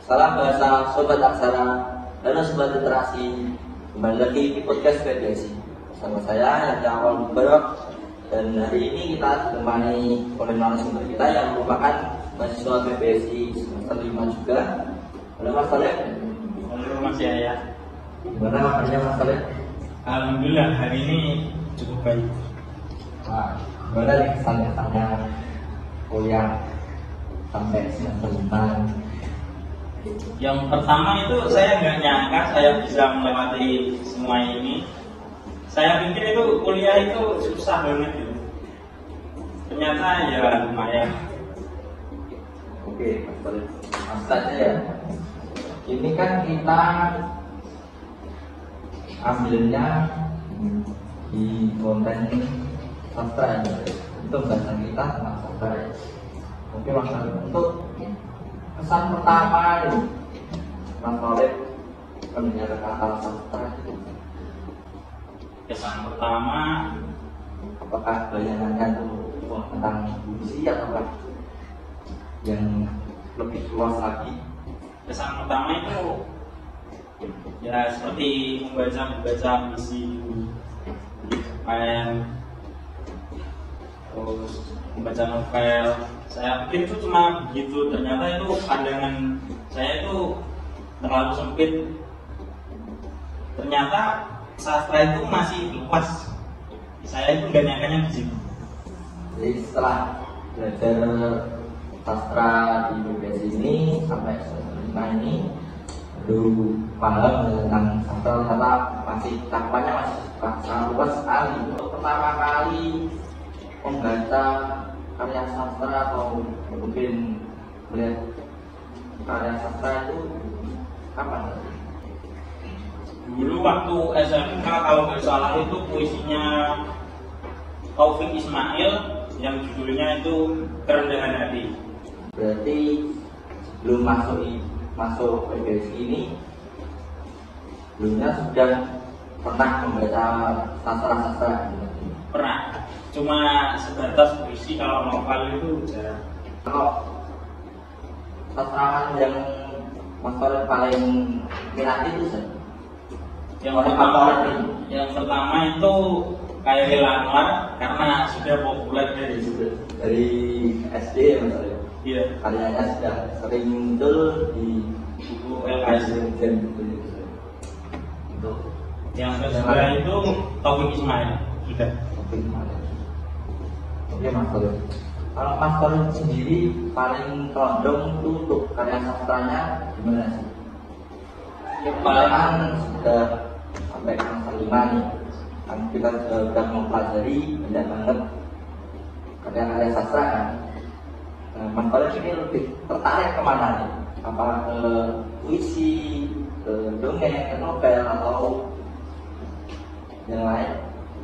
Salam bahasa Sobat Aksara, halo Sobat Literasi. Kembali lagi di podcast PBSI bersama saya Yahya Awal Mubarak. Dan hari ini kita ditemani oleh narasumber kita yang merupakan mahasiswa PBSI semester 5 juga. Halo Mas Saleh. Halo Mas Yahya. Gimana kabarnya Mas Saleh? Alhamdulillah hari ini cukup baik. Nah, gimana nih kesan-kesannya kuliah sampai semester 5? Yang pertama itu saya nggak nyangka saya bisa melewati semua ini. Saya pikir itu kuliah itu susah banget gitu. Ternyata ya lumayan. Oke, Mas Saleh. Maksudnya ya, ini kan kita ambilnya di konten sastra ya. Itu bahasan kita tentang sastra ya. Oke Mas Saleh, untuk kesan pertama nih Mas Saleh mendengar kata sastra itu, Kesan pertama, apakah bayangannya tuh tentang puisi atau yang lebih luas lagi? kesan pertama itu ya seperti membaca puisi, terus membaca novel. Saya pikir itu cuma begitu, ternyata itu pandangan saya itu terlalu sempit. Ternyata sastra itu masih luas. Saya itu nggak nyangkanya di situ. Jadi setelah belajar sastra di UBS ini sampai semester 5 ini baru paham tentang sastra, ternyata masih cakupannya masih sangat luas sekali. Untuk pertama kali membaca karya sastra atau mungkin melihat karya sastra itu kapan? Dulu waktu SMK kalau nggak salah itu puisinya Taufik Ismail yang judulnya itu Kerendahan Hati. Berarti belum masuk PBSI ini belumnya sudah pernah membaca sastra-sastra? Pernah, cuma sebatas puisi. Kalau novel itu jarang. Kalau sastrawan yang Mas Saleh paling minati itu siapa? Yang pertama itu Khairil Anwar karena sudah populer dari SD ya Mas Saleh? Iya. Karyanya sudah sering muncul di buku LKS. Untuk Yang kedua itu Taufik Ismail sudah. Oke Mas Saleh. Kalau Mas Saleh sendiri paling condong itu untuk karya sastranya gimana sih? Paling sudah sampai semester 5 nih, kan kita sudah mempelajari banyak banget karya-karya sastra kan. Mas Saleh ini lebih tertarik kemana nih? Apa ke puisi, ke dongeng, ke novel atau yang lain?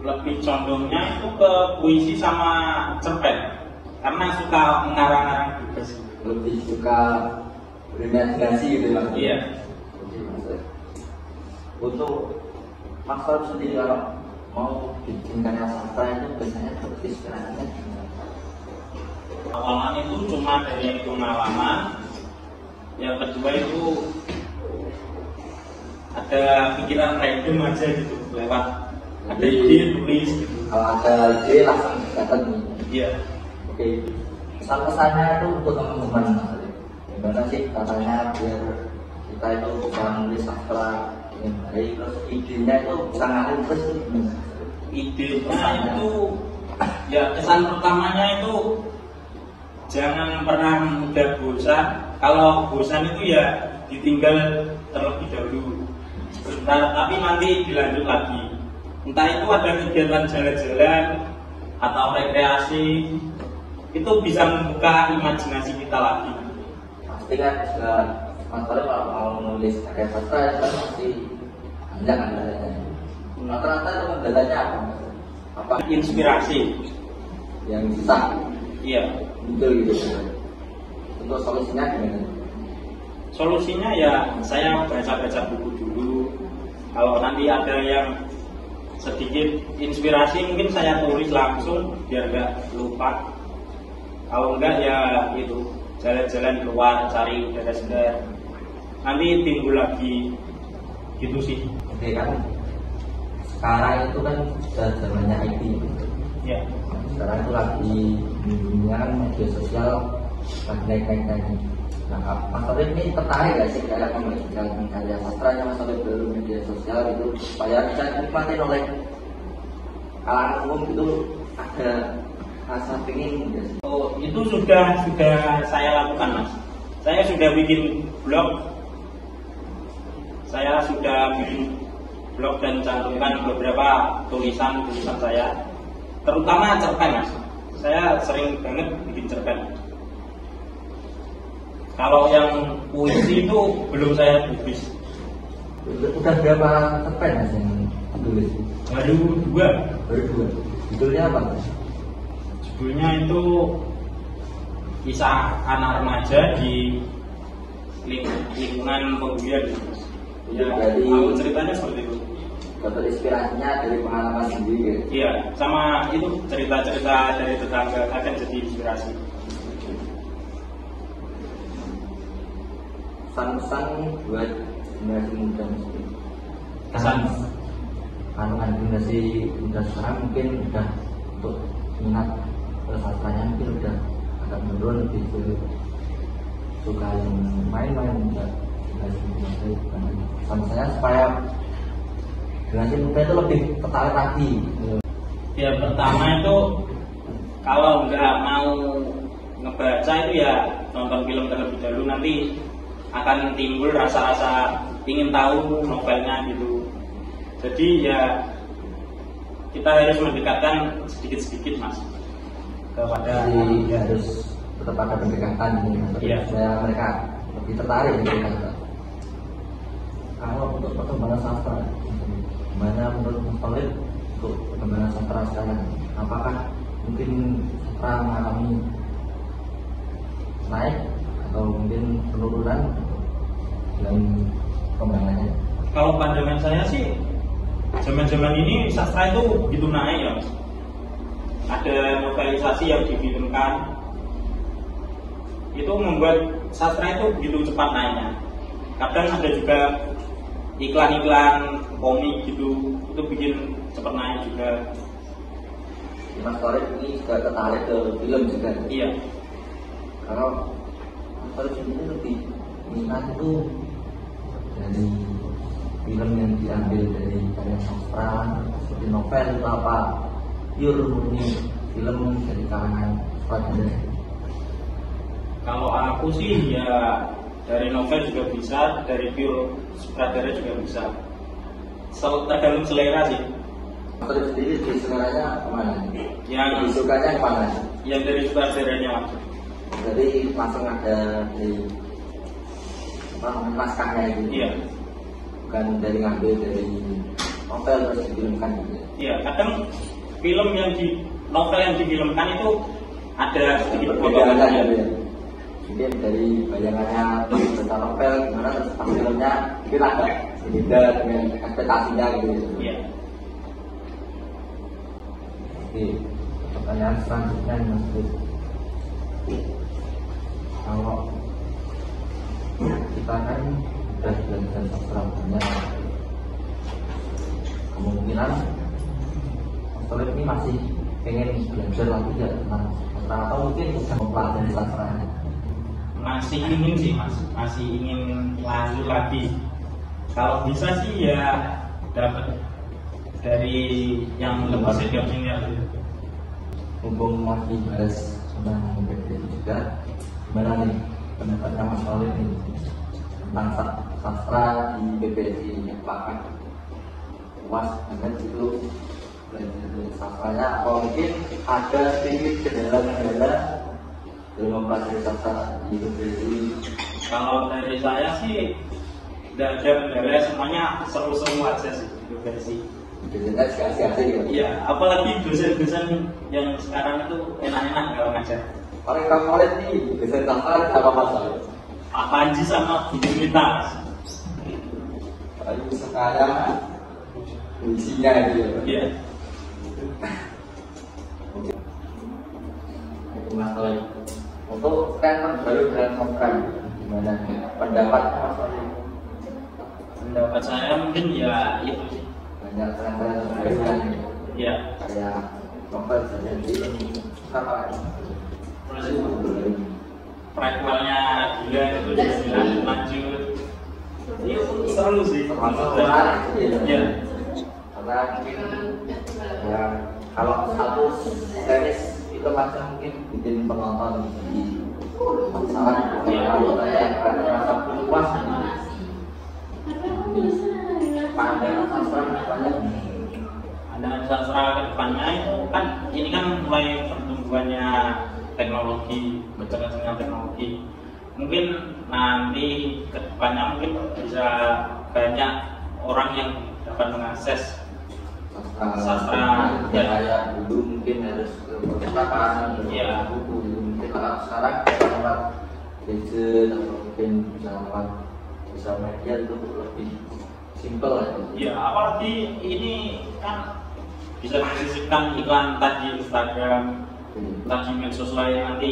Lebih condongnya itu ke puisi sama cerpen karena suka mengarang-arang juga sih. Lebih suka berimajinasi gitu ya Mas? Iya. Oke, Mas Saleh. Untuk Mas Saleh sendiri kalau mau bikin karya sastra itu biasanya inspirasinya gimana? Awalan itu cuma dari pengalaman. Yang kedua itu ada pikiran random aja gitu lewat ada ide tulis gitu. Kalau ada ide langsung datang nih. Iya. Oke, kesan-kesannya itu untuk teman-teman Mas Saleh. Gimana sih katanya biar kita itu bisa menulis sastra dengan baik, terus idenya itu bisa ngalir terus itu gimana? Idenya itu ya kesan pertamanya itu jangan pernah mudah bosan. Kalau bosan itu ya ditinggal terlebih dahulu sebentar, tapi nanti dilanjut lagi. Entah itu ada kegiatan jalan-jalan atau rekreasi, itu bisa membuka imajinasi kita lagi. Pasti kan Mas Saleh kalau mau menulis karya sastra itu kan pasti banyak kan datanya. Rata-rata itu datanya apa? Apa Inspirasi. yang bisa Iya. muncul gitu? Untuk solusinya gimana? Solusinya ya saya baca-baca buku dulu. Kalau nanti ada yang sedikit inspirasi mungkin saya tulis langsung biar nggak lupa. Kalau enggak ya itu jalan-jalan keluar cari udara segar. nanti timbul lagi gitu sih. Oke kan, sekarang itu kan sudah zamannya IT. Ya. Sekarang itu lagi dunia kan media sosial lagi naik-naik. Nah, Mas Tauhid ini tertarik gak sih kayak membagikan karya sastranya Mas Tauhid dulu media sosial gitu supaya bisa dinikmatin oleh kalangan umum gitu, ada rasa pengen gak sih? Oh, itu sudah saya lakukan, Mas. Saya sudah bikin blog. Saya sudah bikin blog dan cantumkan beberapa tulisan saya, terutama cerpen, Mas. Saya sering banget bikin cerpen. Kalau yang puisi itu belum saya publis. Udah berapa cerpen Mas yang ditulis? Baru dua. Judulnya apa? Judulnya itu kisah anak remaja di lingkungan penggulian. Ya, jadi ceritanya seperti itu. Dapat inspirasinya dari pengalaman sendiri ya? Iya, sama itu cerita-cerita dari tetangga akan jadi inspirasi. Pesan-pesan buat generasi muda mesti. Pesan Kandungan generasi muda sekarang mungkin udah untuk minat sastranya mungkin udah agak menurun, lebih suka yang main-main muda. Pesan saya supaya generasi muda itu lebih tertarik lagi. Ya, pertama itu kalau nggak mau ngebaca itu ya nonton film terlebih dahulu, nanti akan timbul rasa-rasa ingin tahu novelnya gitu. Jadi ya kita harus mendekatkan sedikit-sedikit, Mas, kepada. Jadi harus tetap ada pendekatan ini Iya. supaya mereka lebih tertarik gitu kan. Kalau untuk perkembangan sastra, gimana menurut Mas Tauhid untuk perkembangan sastra sekarang? Apakah mungkin sastra mengalami naik atau mungkin penurunan dalam perkembangannya? Kalau pandangan saya sih, zaman-zaman ini sastra itu begitu naik ya, Mas. Ada novelisasi yang difilmkan, itu membuat sastra itu begitu cepat naiknya. Kadang ada juga iklan-iklan komik gitu, itu bikin cepat naik juga. Mas Tauhid ini juga tertarik ke film juga. Iya. Kalau Mas Tauhid ini lebih minat itu dari film yang diambil dari karya sastra seperti novel itu apa, pure murni film dari kalangan sutradara? Kalau aku sih ya dari novel juga bisa, dari pure sutradara juga bisa. Tergantung selera sih. Mas Tauhid sendiri di seleranya kemana? Yang Sukanya kemana? yang dari sutradaranya, Mas. Jadi langsung ada di naskahnya itu. Iya. Bukan dari ngambil dari novel terus difilmkan gitu. Iya, kadang film yang di novel yang difilmkan itu ada sedikit Perbedaan aja potongan. ya. Mungkin dari bayangannya cerita novel gimana terus pas filmnya mungkin agak berbeda dengan ekspektasinya gitu. Iya. Oke, pertanyaan selanjutnya nih, Mas Tauhid. Kalau kita kan sudah belajar sastra banyak, kemungkinan Mas Tauhid ini masih pengen belajar lagi ya tentang sastra atau mungkin sudah mempelajari sastra? Masih ingin sih, Mas, masih ingin lanjut lagi. Kalau bisa sih ya dapat dari yang lebih senior gitu. Mumpung masih bahas tentang BPSI juga, gimana nih pendapatnya Mas Tauhid ini tentang sastra di BPSI? Apakah puas dengan itu belajar sastranya atau mungkin ada sedikit kendala-kendala dalam mempelajari sastra di BPSI? Kalau dari saya sih tidak ada kendala, semuanya seru-seru aja sih versi. Biasanya asik-asik gitu. Iya, apalagi dosen-dosen yang sekarang itu enak-enak kalau ngajar. Paling favorit nih dosen sastra apa Mas Tauhid? Pak Panji sama Bu Junita. Paling sekarang isinya gitu ya. Iya. Itu Mas Tauhid. Untuk tren terbaru dan program gimana pendapat Mas Wali? Pendapat saya mungkin ya itu sih. Banyak tren-tren baru kan Ya. kayak novel jadi apa Terus prequelnya gila itu juga lanjut. Itu seru sih. termasuk menarik Ya. karena mungkin ya kalau satu series itu macam mungkin bikin penonton di masalah kalau saya merasa puas pandangan sastra banyak Pandangan sastra ke depannya itu kan ini kan mulai pertumbuhannya teknologi, berjalan dengan teknologi. Mungkin nanti ke depannya mungkin bisa banyak orang yang dapat mengakses sastra ya kayak dulu mungkin harus ke perpustakaan Iya. buku mungkin kalau sekarang lewat gadget atau mungkin bisa lewat sosial media itu lebih simpel ya, apalagi ini kan bisa disisipkan iklan tadi Instagram, tadi medsos lain nanti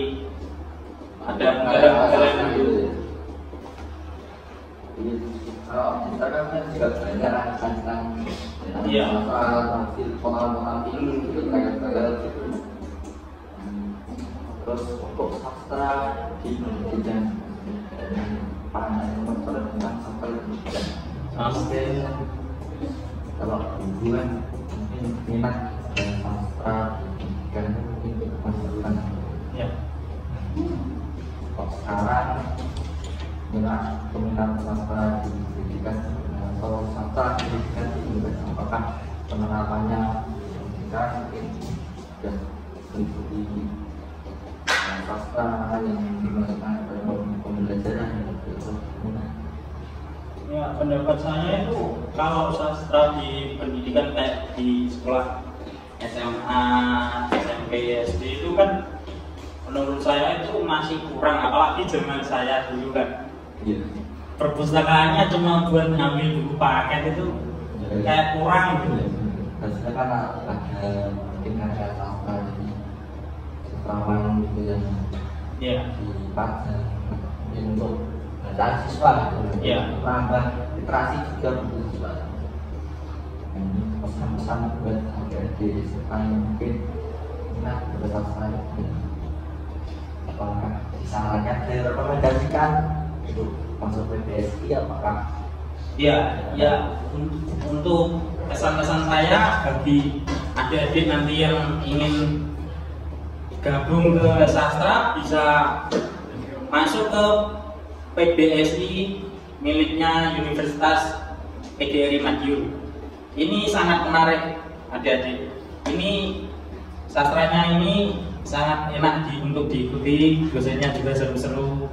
ada anggaran-anggaran itu. Kalau Instagram kan juga banyak tentang Iya. pengalaman film gitu kayak gitu. Terus untuk sastra di bidang pandangan tentang sastra mungkin kalau hubungan mungkin minat dan sastra karena mungkin masukan Ya. kalau sekarang minat peminat sastra di pendidikan atau sastra pendidikan itu apakah penerapannya pendidikan mungkin sudah mengikuti sastra yang digunakan pada pembelajaran itu Ya, pendapat saya itu kalau sastra di pendidikan kayak di sekolah SMA, SMP, SD itu kan menurut saya itu masih kurang, apalagi zaman saya dulu kan perpustakaannya cuma buat ngambil buku paket itu kayak kurang gitu. Harusnya kan ada mungkin ada sastra jadi sastrawan gitu yang Ya, dipajang untuk bacaan siswa gitu. Iya. Menambah literasi juga untuk siswa. Ini pesan-pesan buat adik-adik supaya mungkin minat berbahasa sastra itu apakah disarankan direkomendasikan itu masuk PBSI apakah ya, untuk pesan-pesan saya bagi adik-adik nanti yang ingin gabung ke sastra bisa masuk ke PBSI miliknya Universitas PGRI Madiun. Ini sangat menarik adik-adik. Ini sastranya ini sangat enak untuk diikuti, dosennya juga seru-seru.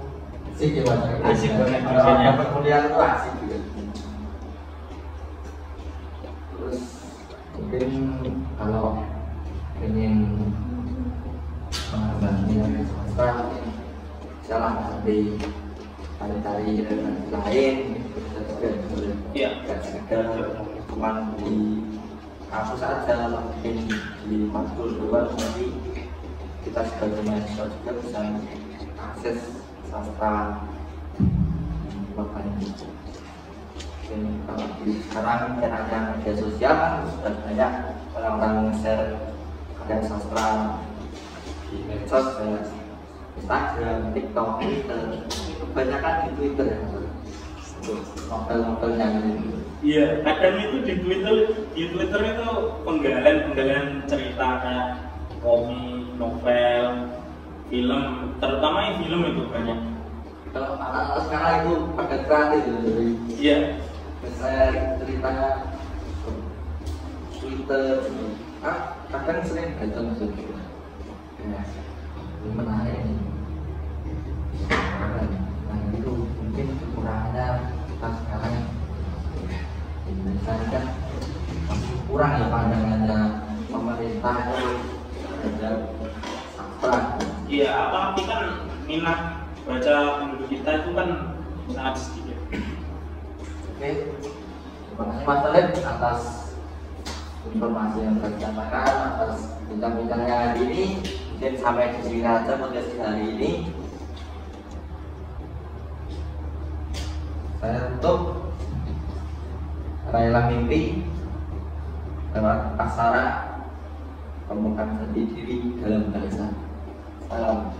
asik ya Mas? Asik banget Kalau dosennya. dapat kuliah itu asik juga. Terus mungkin kalau ingin mengembangkan sastra salah dari cari-cari referensi lain bisa juga Iya. nggak sekedar cuma di kampus saja mungkin di matkul luar nanti kita sebagai mahasiswa juga bisa akses sastra makanya mungkin kalau di sekarang caranya media sosial kan sudah banyak orang-orang share karya sastra di medsos kayak Instagram, TikTok, Twitter. Kebanyakan di Twitter ya untuk novel-novelnya gitu. Iya, kadang itu di Twitter itu penggalan cerita kayak komik, novel, film, terutama yang film itu banyak. Kalau anak-anak sekarang itu pada kreatif ya, dari Iya, saya ceritanya Twitter, kadang sering baca masuk ya, ini menarik nih. Nah itu mungkin kekurangannya kita sekarang di Indonesia ini kan masih kurang ya pandangannya pemerintah terhadap sastra. iya, apalagi kan minat baca penduduk kita itu kan sangat sedikit. Oke, terima kasih Mas Talib atas informasi yang telah disampaikan, atas bincang-bincangnya hari ini. Mungkin sampai di sini saja podcast hari ini. Saya tutup. Raihlah mimpi lewat aksara, temukan jati diri dalam barisan. Salam.